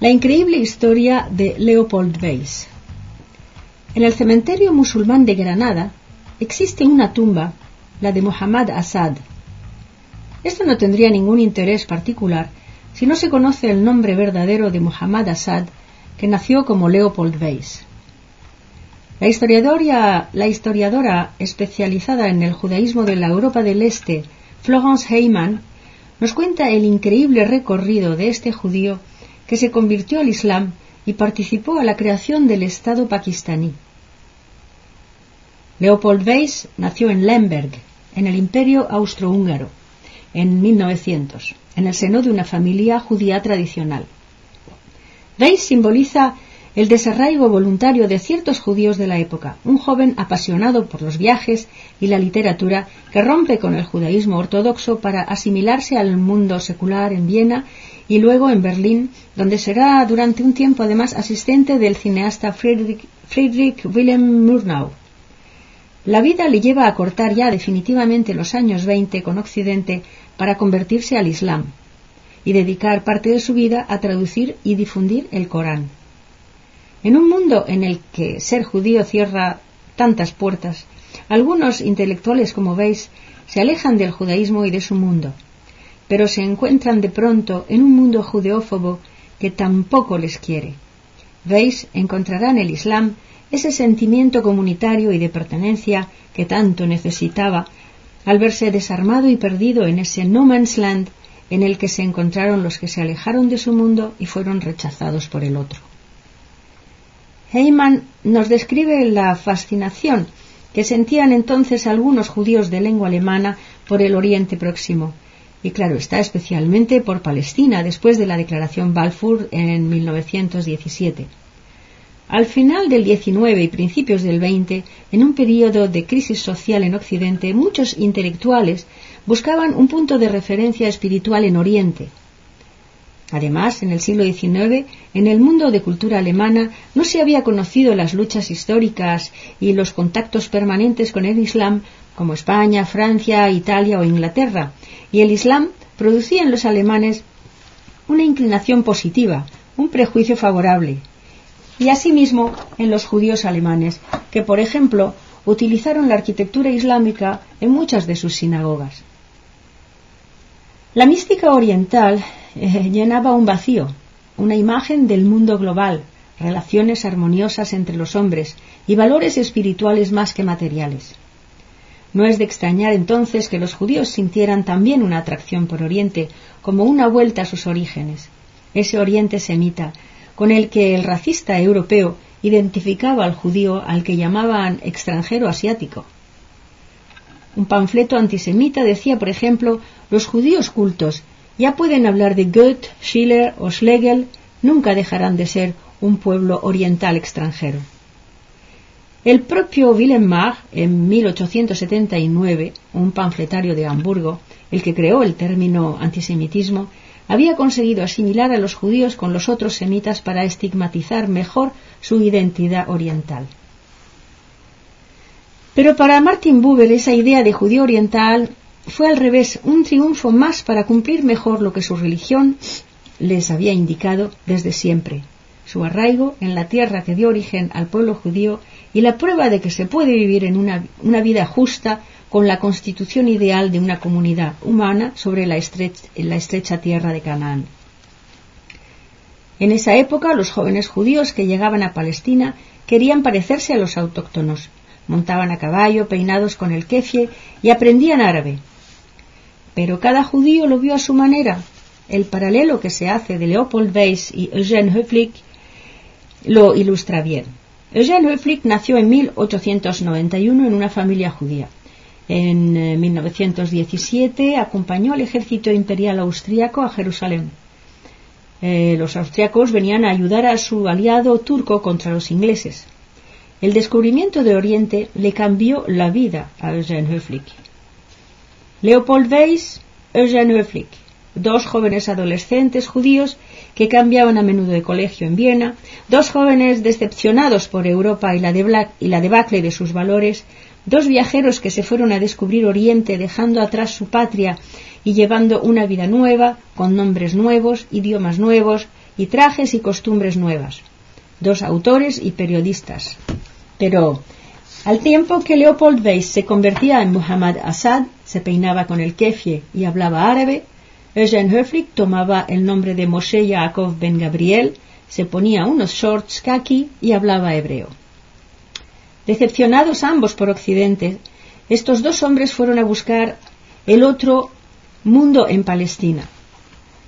La increíble historia de Leopold Weiss. En el cementerio musulmán de Granada existe una tumba, la de Muhammad Asad. Esto no tendría ningún interés particular si no se conoce el nombre verdadero de Muhammad Asad, que nació como Leopold Weiss. La historiadora especializada en el judaísmo de la Europa del Este, Florence Heyman, nos cuenta el increíble recorrido de este judío que se convirtió al Islam y participó a la creación del Estado pakistaní. Leopold Weiss nació en Lemberg, en el Imperio Austrohúngaro, en 1900, en el seno de una familia judía tradicional. Weiss simboliza el desarraigo voluntario de ciertos judíos de la época, un joven apasionado por los viajes y la literatura que rompe con el judaísmo ortodoxo para asimilarse al mundo secular en Viena y luego en Berlín, donde será durante un tiempo además asistente del cineasta Friedrich Wilhelm Murnau. La vida le lleva a cortar ya definitivamente los años 20 con Occidente para convertirse al Islam y dedicar parte de su vida a traducir y difundir el Corán. En un mundo en el que ser judío cierra tantas puertas, algunos intelectuales como Weiss se alejan del judaísmo y de su mundo, pero se encuentran de pronto en un mundo judeófobo que tampoco les quiere. Weiss encontrará en el Islam ese sentimiento comunitario y de pertenencia que tanto necesitaba al verse desarmado y perdido en ese no man's land en el que se encontraron los que se alejaron de su mundo y fueron rechazados por el otro. Heyman nos describe la fascinación que sentían entonces algunos judíos de lengua alemana por el Oriente Próximo, y claro está, especialmente por Palestina, después de la Declaración Balfour en 1917. Al final del 19 y principios del 20, en un periodo de crisis social en Occidente, muchos intelectuales buscaban un punto de referencia espiritual en Oriente. Además, en el siglo XIX, en el mundo de cultura alemana no se había conocido las luchas históricas y los contactos permanentes con el Islam como España, Francia, Italia o Inglaterra, y el Islam producía en los alemanes una inclinación positiva, un prejuicio favorable, y asimismo en los judíos alemanes, que por ejemplo utilizaron la arquitectura islámica en muchas de sus sinagogas. La mística oriental llenaba un vacío, una imagen del mundo global, relaciones armoniosas entre los hombres y valores espirituales más que materiales. No es de extrañar entonces que los judíos sintieran también una atracción por Oriente, como una vuelta a sus orígenes, ese Oriente semita, con el que el racista europeo identificaba al judío al que llamaban extranjero asiático. Un panfleto antisemita decía, por ejemplo, los judíos cultos ya pueden hablar de Goethe, Schiller o Schlegel, nunca dejarán de ser un pueblo oriental extranjero. El propio Wilhelm Marr, en 1879, un panfletario de Hamburgo, el que creó el término antisemitismo, había conseguido asimilar a los judíos con los otros semitas para estigmatizar mejor su identidad oriental. Pero para Martin Buber esa idea de judío oriental fue al revés, un triunfo más para cumplir mejor lo que su religión les había indicado desde siempre, su arraigo en la tierra que dio origen al pueblo judío y la prueba de que se puede vivir en una vida justa con la constitución ideal de una comunidad humana sobre la estrecha tierra de Canaán. En esa época, los jóvenes judíos que llegaban a Palestina querían parecerse a los autóctonos, montaban a caballo, peinados con el kefie y aprendían árabe. Pero cada judío lo vio a su manera. El paralelo que se hace de Leopold Weiss y Eugène Höflich lo ilustra bien. Eugène Höflich nació en 1891 en una familia judía. En 1917 acompañó al ejército imperial austríaco a Jerusalén. Los austríacos venían a ayudar a su aliado turco contra los ingleses. El descubrimiento de Oriente le cambió la vida a Eugène Höflich. Leopold Weiss, Eugène Höflich, dos jóvenes adolescentes judíos que cambiaban a menudo de colegio en Viena, dos jóvenes decepcionados por Europa y la debacle de sus valores, dos viajeros que se fueron a descubrir Oriente dejando atrás su patria y llevando una vida nueva, con nombres nuevos, idiomas nuevos y trajes y costumbres nuevas. 2 autores y periodistas. Pero al tiempo que Leopold Weiss se convertía en Muhammad Asad, se peinaba con el kefie y hablaba árabe, Eugene Höflich tomaba el nombre de Moshe Yaakov Ben Gabriel, se ponía unos shorts kaki y hablaba hebreo. Decepcionados ambos por Occidente, estos 2 hombres fueron a buscar el otro mundo en Palestina.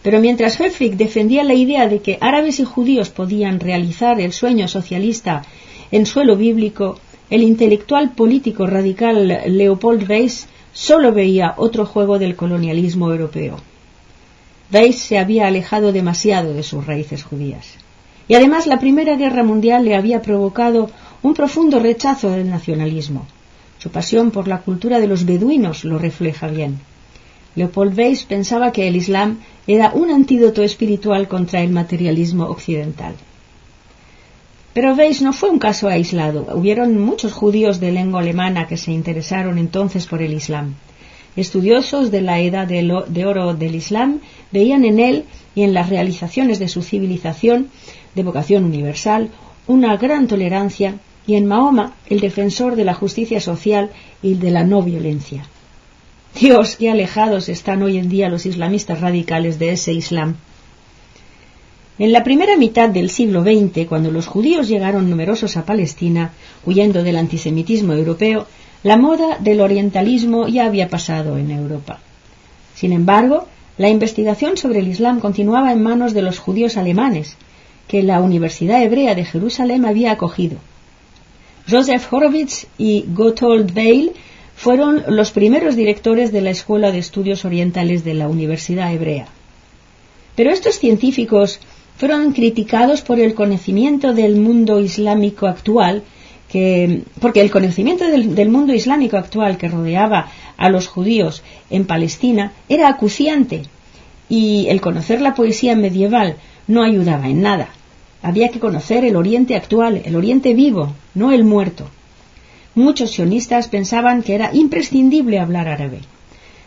Pero mientras Höflich defendía la idea de que árabes y judíos podían realizar el sueño socialista en suelo bíblico, el intelectual político radical Leopold Weiss solo veía otro juego del colonialismo europeo. Weiss se había alejado demasiado de sus raíces judías. Y además la Primera Guerra Mundial le había provocado un profundo rechazo del nacionalismo. Su pasión por la cultura de los beduinos lo refleja bien. Leopold Weiss pensaba que el Islam era un antídoto espiritual contra el materialismo occidental. Pero Weiss no fue un caso aislado. Hubieron muchos judíos de lengua alemana que se interesaron entonces por el Islam. Estudiosos de la edad de oro del Islam veían en él y en las realizaciones de su civilización, de vocación universal, una gran tolerancia, y en Mahoma el defensor de la justicia social y de la no violencia. Dios, qué alejados están hoy en día los islamistas radicales de ese Islam. En la primera mitad del siglo XX, cuando los judíos llegaron numerosos a Palestina, huyendo del antisemitismo europeo, la moda del orientalismo ya había pasado en Europa. Sin embargo, la investigación sobre el Islam continuaba en manos de los judíos alemanes, que la Universidad Hebrea de Jerusalén había acogido. Joseph Horowitz y Gotthold Weil fueron los primeros directores de la Escuela de Estudios Orientales de la Universidad Hebrea. Pero estos científicos fueron criticados por el conocimiento del mundo islámico actual, porque el conocimiento del mundo islámico actual que rodeaba a los judíos en Palestina era acuciante, y el conocer la poesía medieval no ayudaba en nada. Había que conocer el Oriente actual, el Oriente vivo, no el muerto. Muchos sionistas pensaban que era imprescindible hablar árabe.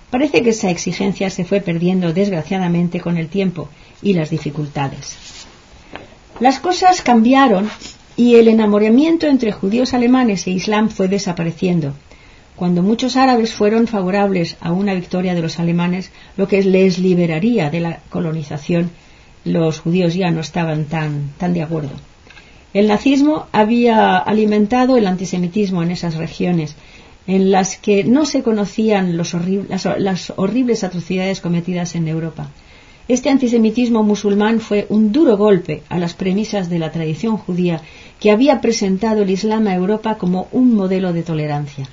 Parece que esa exigencia se fue perdiendo desgraciadamente con el tiempo y las dificultades. Las cosas cambiaron y el enamoramiento entre judíos alemanes e Islam fue desapareciendo. Cuando muchos árabes fueron favorables a una victoria de los alemanes, lo que les liberaría de la colonización, los judíos ya no estaban tan de acuerdo. El nazismo había alimentado el antisemitismo en esas regiones, en las que no se conocían las horribles atrocidades cometidas en Europa. Este antisemitismo musulmán fue un duro golpe a las premisas de la tradición judía que había presentado el Islam a Europa como un modelo de tolerancia.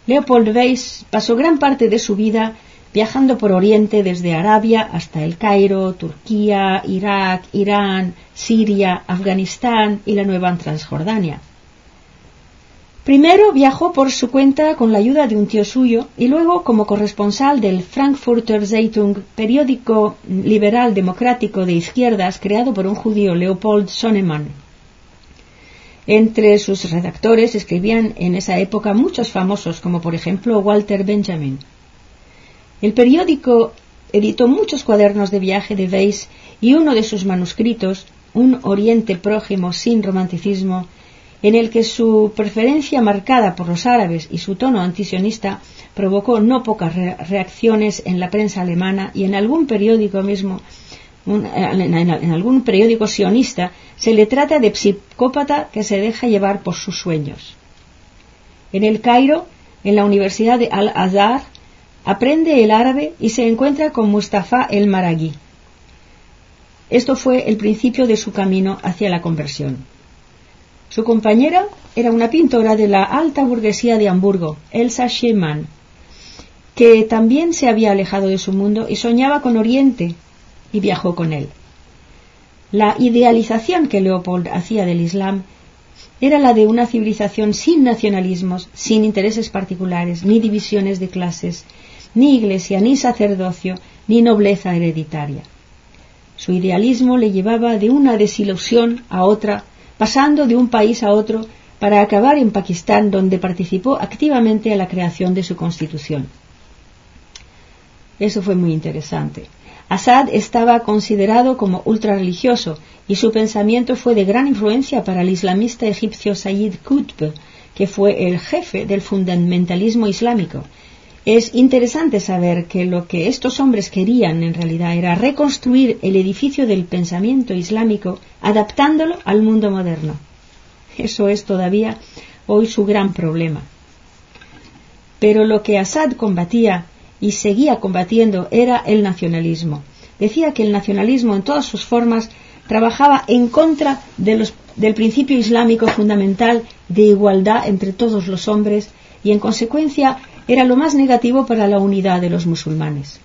Leopold Weiss pasó gran parte de su vida viajando por Oriente desde Arabia hasta El Cairo, Turquía, Irak, Irán, Siria, Afganistán y la nueva Transjordania. Primero viajó por su cuenta con la ayuda de un tío suyo y luego como corresponsal del Frankfurter Zeitung, periódico liberal democrático de izquierdas creado por un judío, Leopold Sonnemann. Entre sus redactores escribían en esa época muchos famosos, como por ejemplo Walter Benjamin. El periódico editó muchos cuadernos de viaje de Weiss y uno de sus manuscritos, Un Oriente Próximo sin romanticismo, en el que su preferencia marcada por los árabes y su tono antisionista provocó no pocas reacciones en la prensa alemana y en algún periódico en algún periódico sionista se le trata de psicópata que se deja llevar por sus sueños. En El Cairo, en la Universidad de Al-Azhar, aprende el árabe y se encuentra con Mustafa el-Maraghi. Esto fue el principio de su camino hacia la conversión. Su compañera era una pintora de la alta burguesía de Hamburgo, Elsa Schiemann, que también se había alejado de su mundo y soñaba con Oriente, y viajó con él. La idealización que Leopold hacía del Islam era la de una civilización sin nacionalismos, sin intereses particulares, ni divisiones de clases, ni iglesia, ni sacerdocio, ni nobleza hereditaria. Su idealismo le llevaba de una desilusión a otra, pasando de un país a otro, para acabar en Pakistán, donde participó activamente en la creación de su constitución. Eso fue muy interesante. Assad estaba considerado como ultrarreligioso y su pensamiento fue de gran influencia para el islamista egipcio Sayyid Qutb, que fue el jefe del fundamentalismo islámico. Es interesante saber que lo que estos hombres querían en realidad era reconstruir el edificio del pensamiento islámico adaptándolo al mundo moderno. Eso es todavía hoy su gran problema. Pero lo que Assad combatía y seguía combatiendo era el nacionalismo. Decía que el nacionalismo en todas sus formas trabajaba en contra del principio islámico fundamental de igualdad entre todos los hombres y en consecuencia era lo más negativo para la unidad de los musulmanes.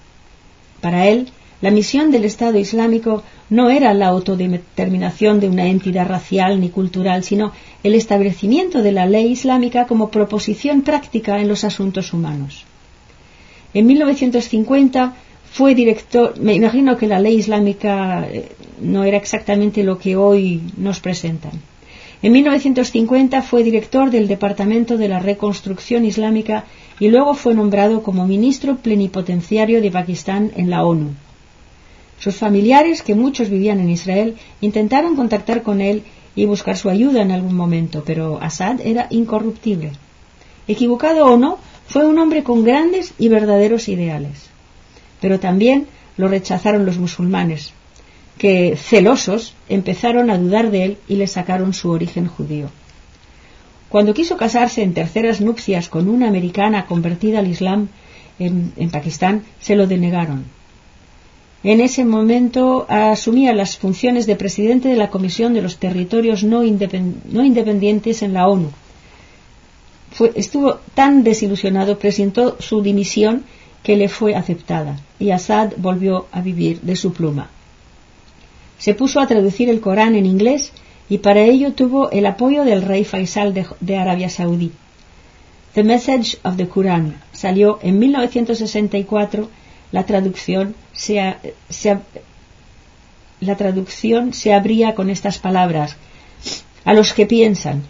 Para él, la misión del Estado Islámico no era la autodeterminación de una entidad racial ni cultural, sino el establecimiento de la ley islámica como proposición práctica en los asuntos humanos. En 1950 fue director, me imagino que la ley islámica no era exactamente lo que hoy nos presentan. En 1950 fue director del Departamento de la Reconstrucción Islámica y luego fue nombrado como ministro plenipotenciario de Pakistán en la ONU. Sus familiares, que muchos vivían en Israel, intentaron contactar con él y buscar su ayuda en algún momento, pero Assad era incorruptible. Equivocado o no, fue un hombre con grandes y verdaderos ideales. Pero también lo rechazaron los musulmanes, que, celosos, empezaron a dudar de él y le sacaron su origen judío. Cuando quiso casarse en terceras nupcias con una americana convertida al Islam en Pakistán, se lo denegaron. En ese momento asumía las funciones de presidente de la Comisión de los Territorios no Independientes en la ONU. Estuvo tan desilusionado, presentó su dimisión que le fue aceptada y Assad volvió a vivir de su pluma. Se puso a traducir el Corán en inglés y para ello tuvo el apoyo del rey Faisal de Arabia Saudí. The Message of the Quran salió en 1964. La traducción se abría con estas palabras: a los que piensan.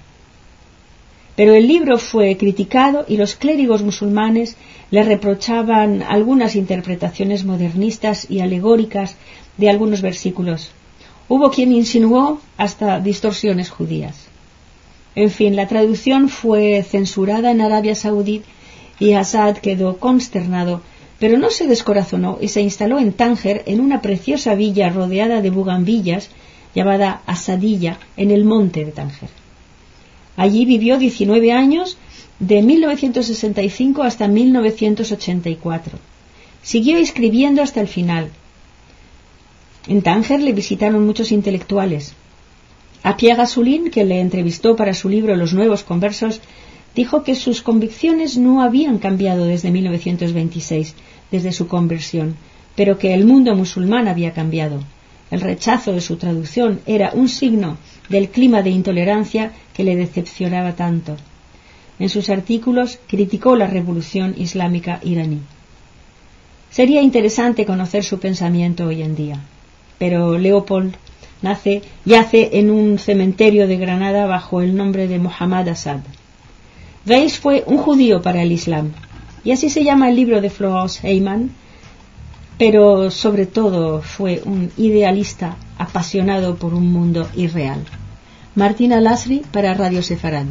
Pero el libro fue criticado y los clérigos musulmanes le reprochaban algunas interpretaciones modernistas y alegóricas de algunos versículos. Hubo quien insinuó hasta distorsiones judías. En fin, la traducción fue censurada en Arabia Saudí y Assad quedó consternado, pero no se descorazonó y se instaló en Tánger, en una preciosa villa rodeada de bugambillas llamada Asadilla, en el monte de Tánger. Allí vivió 19 años, de 1965 hasta 1984. Siguió escribiendo hasta el final. En Tánger le visitaron muchos intelectuales. A Pierre Gasoline, que le entrevistó para su libro Los Nuevos Conversos, dijo que sus convicciones no habían cambiado desde 1926, desde su conversión, pero que el mundo musulmán había cambiado. El rechazo de su traducción era un signo del clima de intolerancia que le decepcionaba tanto. En sus artículos criticó la revolución islámica iraní. Sería interesante conocer su pensamiento hoy en día, pero Leopold yace en un cementerio de Granada bajo el nombre de Muhammad Assad. Weiss fue un judío para el Islam, y así se llama el libro de Florence Heyman, pero sobre todo fue un idealista apasionado por un mundo irreal. Martina Lasri para Radio Sefarad.